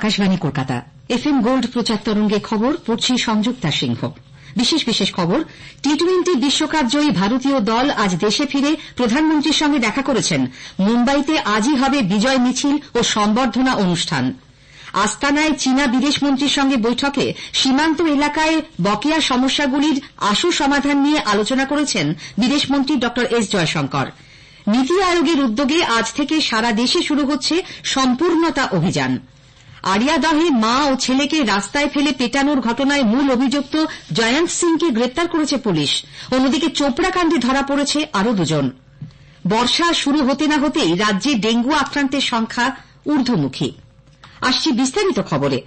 Akashvani Kolkata FM gold প্রচার তরঙ্গে খবর পড়ছি সংযুক্তা সিংহ। বিশেষ খবর, টি-20 বিশ্বকাপ জয়ী ভারতীয় দল আজ দেশে ফিরে প্রধানমন্ত্রীর সঙ্গে দেখা করেছেন। মুম্বাইতে আজই হবে বিজয় মিছিল ও সংবর্ধনা অনুষ্ঠান। আস্তানায় চীনা বিদেশমন্ত্রীর সঙ্গে বৈঠকে সীমান্ত এলাকায় বকেয়া সমস্যাগুলির আশু সমাধান নিয়ে আলোচনা করেছেন বিদেশমন্ত্রী ড এস জয়শঙ্কর। নীতি আয়োগের উদ্যোগে আজ থেকে সারা দেশে শুরু হচ্ছে সম্পূর্ণতা অভিযান। আড়িয়াদহে মা ও ছেলেকে রাস্তায় ফেলে পেটানোর ঘটনায় মূল অভিযুক্ত জয়ন্ত সিংকে গ্রেপ্তার করেছে পুলিশ। অন্যদিকে চোপড়া কাণ্ডে ধরা পড়েছে আরও দুজন। বর্ষা শুরু হতে না হতেই রাজ্যে ডেঙ্গু আক্রান্তের সংখ্যা ঊর্ধ্বমুখী। আসছি বিস্তারিত খবরে।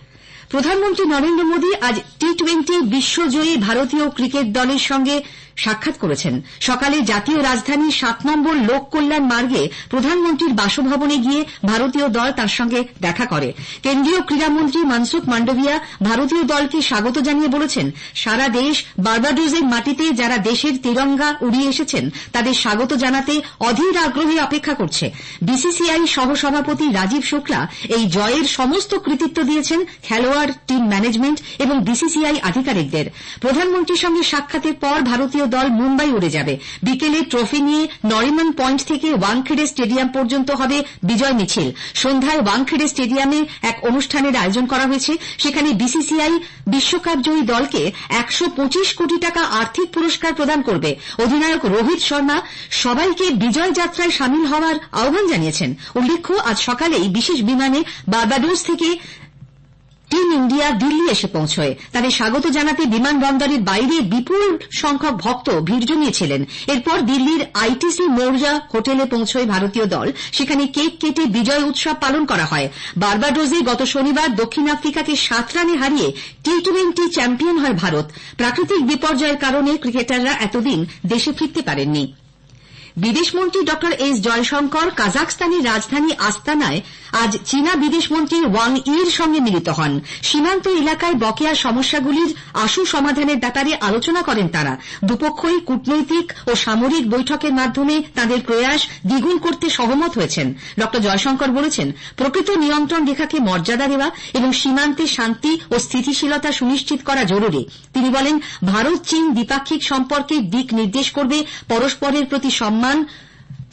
প্রধানমন্ত্রী নরেন্দ্র মোদী আজ টি-20 বিশ্বজয়ী ভারতীয় ক্রিকেট দলের সঙ্গে সাক্ষাৎ করেছেন। সকালে জাতীয় রাজধানীর 7 নম্বর লোক কল্যাণ মার্গে প্রধানমন্ত্রীর বাসভবনে গিয়ে ভারতীয় দল তাঁর সঙ্গে দেখা করে। কেন্দ্রীয় ক্রীড়ামন্ত্রী মনসুখ মান্ডভিয়া ভারতীয় দলকে স্বাগত জানিয়ে বলেছেন, সারা দেশ বার্বাডোসের মাটিতে যারা দেশের তিরঙ্গা উড়িয়ে এসেছেন তাদের স্বাগত জানাতে অধীর আগ্রহে অপেক্ষা করছে। বিসিসিআই সহসভাপতি রাজীব শুক্লা এই জয়ের সমস্ত কৃতিত্ব দিয়েছেন খেলোয়াড়, টিম ম্যানেজমেন্ট এবং বিসিসিআই আধিকারিকদের। প্রধানমন্ত্রীর সঙ্গে সাক্ষাতের পর ভারতীয় দল মুম্বাই উড়ে যাবে। বিকেলে ট্রফি নিয়ে নরিমন পয়েন্ট থেকে ওয়াংখেড়ে স্টেডিয়াম পর্যন্ত হবে বিজয় মিছিল। সন্ধ্যায় ওয়াংখেড়ে স্টেডিয়ামে এক অনুষ্ঠানের আয়োজন করা হয়েছে। সেখানে বিসিসিআই বিশ্বকাপ জয়ী দলকে 125 কোটি টাকা আর্থিক পুরস্কার প্রদান করবে। অধিনায়ক রোহিত শর্মা সবাইকে বিজয় যাত্রায় সামিল হওয়ার আহ্বান জানিয়েছেন। উল্লেখ্য, আজ সকালেই বিশেষ বিমানে বার্বাডোস থেকে টিম ইন্ডিয়া দিল্লি এসে পৌঁছয়। তাদের স্বাগত জানাতে বিমানবন্দরের বাইরে বিপুল সংখ্যক ভক্ত ভিড় জমিয়েছিলেন। এরপর দিল্লির আইটিসি মৌর্যা হোটেলে পৌঁছয় ভারতীয় দল। সেখানে কেক কেটে বিজয় উৎসব পালন করা হয়। বার্বাডোসে গত শনিবার দক্ষিণ আফ্রিকাকে 7 রানে হারিয়ে টি-20 চ্যাম্পিয়ন হয় ভারত। প্রাকৃতিক বিপর্যয়ের কারণে ক্রিকেটাররা এতদিন দেশে ফিরতে পারেননি। বিদেশমন্ত্রী ড এস জয়শঙ্কর কাজাখস্তানের রাজধানী আস্তানায় আজ চীনা বিদেশমন্ত্রী ওয়াং ইর সঙ্গে মিলিত হন। সীমান্ত এলাকায় বকেয়া সমস্যাগুলির আশু সমাধানের ব্যাপারে আলোচনা করেন তাঁরা। দুপক্ষই কূটনৈতিক ও সামরিক বৈঠকের মাধ্যমে তাঁদের প্রয়াস দ্বিগুণ করতে সহমত হয়েছেন। ড জয়শঙ্কর বলেছেন, প্রকৃত নিয়ন্ত্রণ রেখাকে মর্যাদা দেওয়া এবং সীমান্তে শান্তি ও স্থিতিশীলতা সুনিশ্চিত করা জরুরি। তিনি বলেন, ভারত চীন দ্বিপাক্ষিক সম্পর্কের দিক নির্দেশ করবে পরস্পরের প্রতি সম্মান,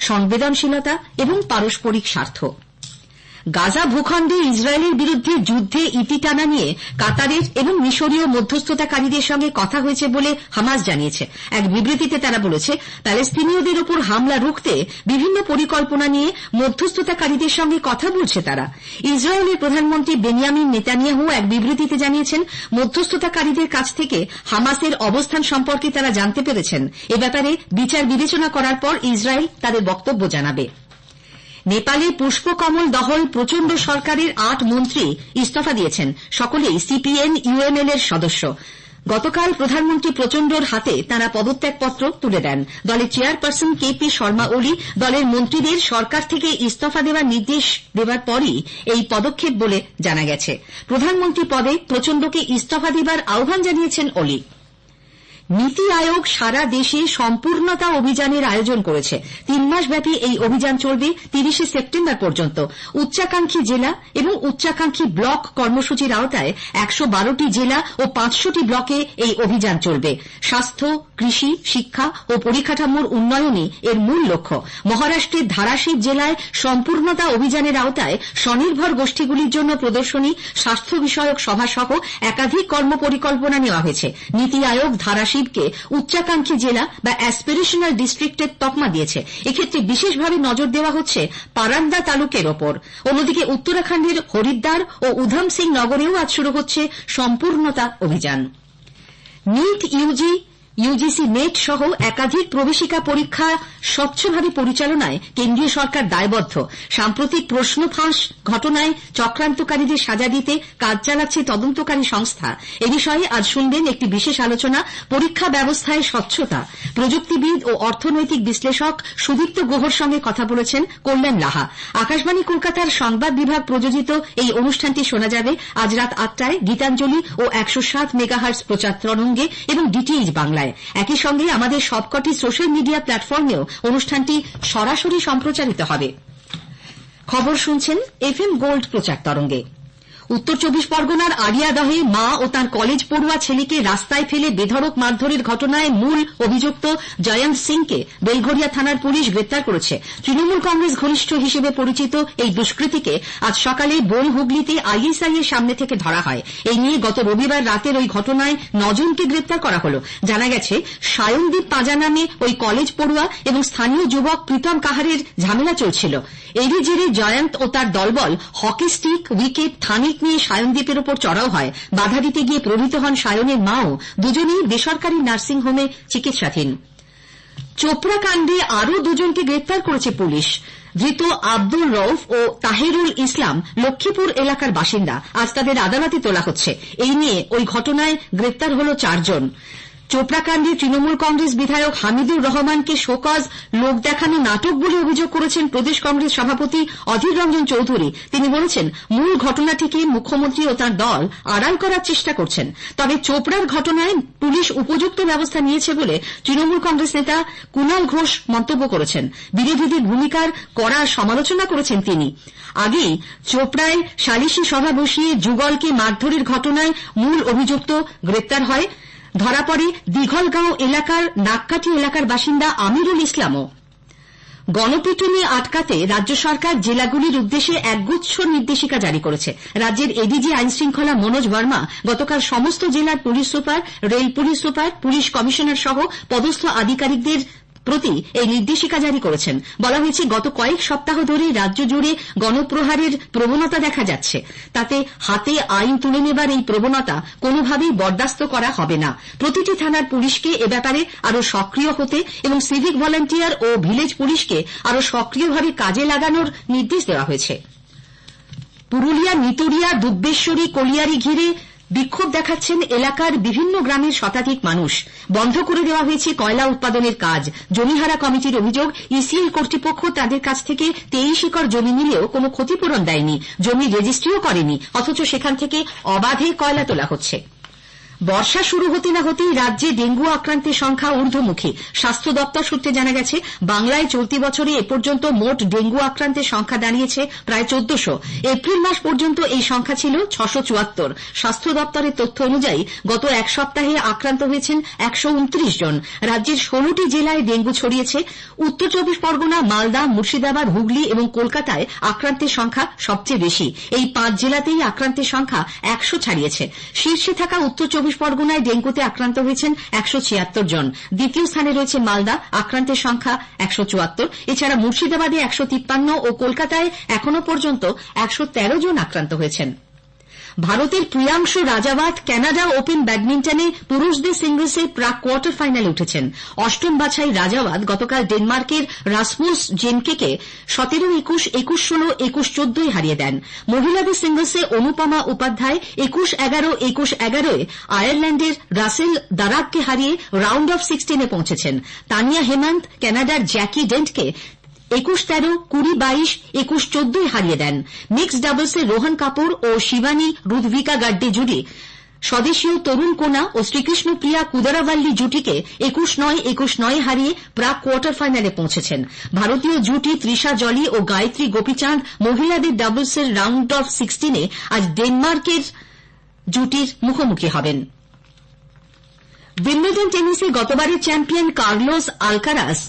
সংবেদনশীলতা এবং পারস্পরিক স্বার্থ। গাজা ভূখণ্ডে ইসরায়েলের বিরুদ্ধে যুদ্ধে ইতি টানা নিয়ে কাতারের এবং মিশরীয় মধ্যস্থতাকারীদের সঙ্গে কথা হয়েছে বলে হামাস জানিয়েছে। এক বিবৃতিতে তারা বলেছে, প্যালেস্তিনীয়দের ওপর হামলা রুখতে বিভিন্ন পরিকল্পনা নিয়ে মধ্যস্থতাকারীদের সঙ্গে কথা বলছে তারা। ইসরায়েলের প্রধানমন্ত্রী বেনিয়ামিন নেতানিয়াহু এক বিবৃতিতে জানিয়েছেন, মধ্যস্থতাকারীদের কাছ থেকে হামাসের অবস্থান সম্পর্কে তারা জানতে পেরেছেন। এ ব্যাপারে বিচার বিবেচনা করার পর ইসরায়েল তাদের বক্তব্য জানাবে। নেপালে পুষ্পকমল দহল প্রচণ্ড সরকারের 8 মন্ত্রী ইস্তফা দিয়েছেন। সকলেই সিপিএন ইউএমএল এর সদস্য। গতকাল প্রধানমন্ত্রী প্রচণ্ডর হাতে তাঁরা পদত্যাগপত্র তুলে দেন। দলের চেয়ারপারসন কেপি শর্মা ওলি দলের মন্ত্রীদের সরকার থেকে ইস্তফা দেওয়ার নির্দেশ দেওয়ার পরই এই পদক্ষেপ বলে জানা গেছে। প্রধানমন্ত্রী পদে প্রচণ্ডকে ইস্তফা দেবার আহ্বান জানিয়েছেন ওলি। নীতি আয়োগ সারা দেশে সম্পূর্ণতা অভিযানের আয়োজন করেছে। 3 মাসব্যাপী এই অভিযান চলবে 30 সেপ্টেম্বর পর্যন্ত। উচ্চাকাঙ্ক্ষী জেলা এবং উচ্চাকাঙ্ক্ষী ব্লক কর্মসূচির আওতায় 112টি জেলা ও 500টি ব্লকে এই অভিযান চলবে। স্বাস্থ্য, কৃষি, শিক্ষা ও পরিকাঠামোর উন্নয়নই এর মূল লক্ষ্য। মহারাষ্ট্রের ধারাশিব জেলায় সম্পূর্ণতা অভিযানের আওতায় স্বনির্ভর গোষ্ঠীগুলির জন্য প্রদর্শনী, স্বাস্থ্য বিষয়ক সভা সহ একাধিক কর্মপরিকল্পনা নেওয়া হয়েছে। নীতি আয়োগ ধারাশিবকে উচ্চাকাঙ্ক্ষী জেলা বা অ্যাসপিরেশনাল ডিস্ট্রিক্টের তকমা দিয়েছে। এক্ষেত্রে বিশেষভাবে নজর দেওয়া হচ্ছে পারান্দা তালুকের ওপর। অন্যদিকে উত্তরাখণ্ডের হরিদ্বার ও উধম সিং নগরেও আজ শুরু হচ্ছে সম্পূর্ণতা অভিযান। নিট ইউজিসি নেট সহ একাধিক প্রবেশিকা পরীক্ষা স্বচ্ছভাবে পরিচালনায় কেন্দ্রীয় সরকার দায়বদ্ধ। সাম্প্রতিক প্রশ্ন ফাঁস ঘটনায় চক্রান্তকারীদের সাজা দিতে কাজ চালাচ্ছে তদন্তকারী সংস্থা। এ বিষয়ে আজ শুনবেন একটি বিশেষ আলোচনা, পরীক্ষা ব্যবস্থায় স্বচ্ছতা। প্রযুক্তিবিদ ও অর্থনৈতিক বিশ্লেষক সুদীপ্ত গুহর সঙ্গে কথা বলেছেন কল্যাণ লাহা। আকাশবাণী কলকাতার সংবাদ বিভাগ প্রযোজিত এই অনুষ্ঠানটি শোনা যাবে আজ রাত 8টায় গীতাঞ্জলি ও 107 মেগাহার্টজ প্রচার তরঙ্গে এবং ডিটিএইচ বাংলায়। একই সঙ্গে আমাদের সবকটি সোশ্যাল মিডিয়া প্ল্যাটফর্মেও অনুষ্ঠানটি সরাসরি সম্প্রচারিত হবে। খবর শুনছেন এফএম গোল্ড প্রচার তরঙ্গে। উত্তর 24 পরগনার আড়িয়াদহে মা ও তাঁর কলেজ পড়ুয়া ছেলেকে রাস্তায় ফেলে বেধড়ক মারধরের ঘটনায় মূল অভিযুক্ত জয়ন্ত সিংকে বেলঘরিয়া থানার পুলিশ গ্রেপ্তার করেছে। তৃণমূল কংগ্রেস ঘনিষ্ঠ হিসেবে পরিচিত এই দুষ্কৃতীকে আজ সকালে বোন হুগলিতে আইএসআই এর সামনে থেকে ধরা হয়। এই নিয়ে গত রবিবার রাতের ওই ঘটনায় 9 জনকে গ্রেপ্তার করা হল। জানা গেছে, সায়নদীপ পাঁজা নামে ওই কলেজ পড়ুয়া এবং স্থানীয় যুবক প্রীতম কাহারের ঝামেলা চলছিল। এরই জেরে জয়ন্ত ও তার দলবল হকি স্টিক, উইকেট, থানিক নিয়ে সায়নদীপের ওপর চড়াও হয়। বাধা দিতে গিয়ে প্রহৃত হন সায়নের মাও। দুজনেই বেসরকারি নার্সিংহোমে চিকিৎসাধীন। চোপড়া কাণ্ডে আরও 2 জনকে গ্রেপ্তার করেছে পুলিশ। ধৃত আব্দুল রউফ ও তাহেরুল ইসলাম লক্ষ্মীপুর এলাকার বাসিন্দা। আজ তাদের আদালতে তোলা হচ্ছে। এই নিয়ে ওই ঘটনায় গ্রেপ্তার হল 4 জন। চোপড়া কাণ্ডে তৃণমূল কংগ্রেস বিধায়ক হামিদুর রহমানকে শোকজ লোক দেখানো নাটক বলে অভিযোগ করেছেন প্রদেশ কংগ্রেস সভাপতি অধীর রঞ্জন চৌধুরী। তিনি বলেছেন, মূল ঘটনাটিকে মুখ্যমন্ত্রী ও তাঁর দল আড়াল করার চেষ্টা করছেন। তবে চোপড়ার ঘটনায় পুলিশ উপযুক্ত ব্যবস্থা নিয়েছে বলে তৃণমূল কংগ্রেস নেতা কুণাল ঘোষ মন্তব্য করেছেন। বিরোধীদের ভূমিকার কড়া সমালোচনা করেছেন তিনি। আগেই চোপড়ায় সালিশি সভা বসিয়ে যুগলকে মারধরের ঘটনায় মূল অভিযুক্ত গ্রেপ্তার হয়। ধরা পড়ে দিঘলগাঁও এলাকার নাককাঠি এলাকার বাসিন্দা আমিরুল ইসলামও। গণপিটুনি আটকাতে রাজ্য সরকার জেলাগুলির উদ্দেশ্যে একগুচ্ছ নির্দেশিকা জারি করেছে। রাজ্যের এডিজি আইনশৃঙ্খলা মনোজ বর্মা গতকাল সমস্ত জেলার police super, rail police super, police commissioner সহ পদস্থ আধিকারিকদের প্রতি এই নির্দেশিকা জারি করেছেন। বলা হয়েছে, গত কয়েক সপ্তাহ ধরে রাজ্য জুড়ে গণপ্রহারের প্রবণতা দেখা যাচ্ছে। তাতে হাতে আইন তুলে নেবার এই প্রবণতা কোনোভাবেই বরদাস্ত করা হবে না। প্রতিটি থানার পুলিশকে এ ব্যাপারে আরও সক্রিয় হতে এবং সিভিক ভলান্টিয়ার ও ভিলেজ পুলিশকে আরও সক্রিয়ভাবে কাজে লাগানোর নির্দেশ দেওয়া হয়েছে। পুরুলিয়া, নিতুড়িয়া, দুব্বেশ্বরী, কলিয়ারি ঘিরে বিক্ষোভ দেখাচ্ছেন এলাকার বিভিন্ন গ্রামের শতাধিক মানুষ। বন্ধ করে দেওয়া হয়েছে কয়লা উৎপাদনের কাজ। জমিহারা কমিটির অভিযোগ, ইসিএল কর্তৃপক্ষ তাদের কাছ থেকে 23 একর জমি নিলেও কোনো ক্ষতিপূরণ দেয়নি, জমি রেজিস্ট্রিও করেনি, অথচ সেখান থেকে অবাধে কয়লা তোলা হচ্ছে। বর্ষা শুরু হতে না হতেই রাজ্যে ডেঙ্গু আক্রান্তের সংখ্যা ঊর্ধ্বমুখী। স্বাস্থ্য দপ্তর সূত্রে জানা গেছে, বাংলায় চলতি বছরে এ পর্যন্ত মোট ডেঙ্গু আক্রান্তের সংখ্যা দাঁড়িয়েছে প্রায় 1400। এপ্রিল মাস পর্যন্ত এই সংখ্যা ছিল 674। স্বাস্থ্য দপ্তরের তথ্য অনুযায়ী গত এক সপ্তাহে আক্রান্ত হয়েছেন 129 জন। রাজ্যের 16টি জেলায় ডেঙ্গু ছড়িয়েছে। উত্তর 24 পরগনা, মালদা, মুর্শিদাবাদ, হুগলি এবং কলকাতায় আক্রান্তের সংখ্যা সবচেয়ে বেশি। এই 5 জেলাতেই আক্রান্তের সংখ্যা 100 ছাড়িয়েছে। শীর্ষে থাকা উত্তর 24 পরগনায় ডেঙ্গুতে আক্রান্ত হয়েছেন 176 জন। দ্বিতীয় স্থানে রয়েছে মালদা, আক্রান্তের সংখ্যা 174। এছাড়া মুর্শিদাবাদে 153 ও কলকাতায় এখনো পর্যন্ত 113 জন আক্রান্ত হয়েছেন। ভারতের প্রিয়াংশু রাজাওয়াত কানাডা ওপেন ব্যাডমিন্টনে পুরুষদের সিঙ্গলসে প্রাক কোয়ার্টার ফাইনালে উঠেছেন। অষ্টম বাছাই রাজাওয়াত গতকাল ডেনমার্কের রাসমুস জেনকেকে 17-21, 21-16, 21-14 হারিয়ে দেন। মহিলাদের সিঙ্গলসে অনুপমা উপাধ্যায় 21-11, 21-11 আয়ারল্যান্ডের রাসেল দারাককে হারিয়ে রাউন্ড অফ 16-এ পৌঁছেছেন। তানিয়া হেমন্ত কানাডার জ্যাকি ডেন্টকে 21-13, 20-22, 21-14 হারিয়ে দেন। মিক্সড ডাবলসে রোহন কাপুর ও শিবানী রুধভিকা গাড্ডে জুটি স্বদেশীয় তরুণ কোনা ও শ্রীকৃষ্ণ প্রিয়া কুদারাভাল্লি জুটিকে 21-9, 21-9 হারিয়ে প্রাক কোয়ার্টার ফাইনালে পৌঁছেছেন। ভারতীয় জুটি তৃষা জলি ও গায়ত্রী গোপীচাঁদ মহিলাদের ডাবলসের রাউন্ড অফ 16-এ আজ ডেনমার্কের জুটির মুখোমুখি হবেন। উইম্বলডন টেনিসে গতবারের চ্যাম্পিয়ন কার্লোস আলকারাজ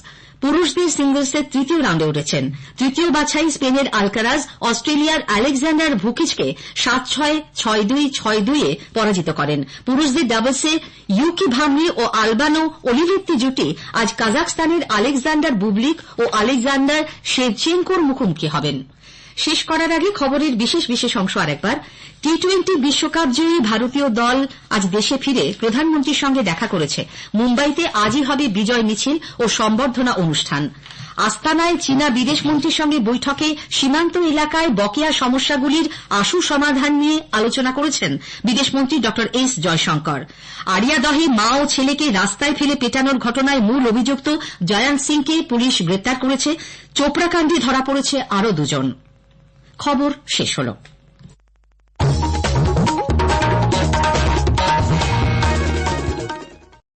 পুরুষদের সিঙ্গলসের 3য় রাউন্ডে উঠেছেন। তৃতীয় বাছাই স্পেনের আলকারাজ অস্ট্রেলিয়ার আলেকজান্ডার ভুকিচকে 7-6, 6-2, 6-2 পরাজিত করেন। পুরুষদের ডাবলসে ইউকি ভামরি ও আলবানো অলিভেত্তি জুটি আজ কাজাখস্তানের আলেকজান্ডার বুবলিক ও আলেকজান্ডার শেভচেঙ্কোর মুখোমুখি হবেন। শেষ করার আগে খবরের বিশেষ অংশ আরেকবার। টি-20 বিশ্বকাপ জয়ী ভারতীয় দল আজ দেশে ফিরে প্রধানমন্ত্রীর সঙ্গে দেখা করেছে। মুম্বাইতে আজই হবে বিজয় মিছিল ও সম্বর্ধনা অনুষ্ঠান। আস্তানায় চীনা বিদেশমন্ত্রীর সঙ্গে বৈঠকে সীমান্ত এলাকায় বকেয়া সমস্যাগুলির আশু সমাধান নিয়ে আলোচনা করেছেন বিদেশমন্ত্রী ড এস জয়শঙ্কর। আড়িয়াদহে মা ও ছেলেকে রাস্তায় ফেলে পেটানোর ঘটনায় মূল অভিযুক্ত জয়ন্ত সিংকে পুলিশ গ্রেপ্তার করেছে। চোপড়া কাণ্ডে ধরা পড়েছে আরও 2 জন। খবর শেষ হল।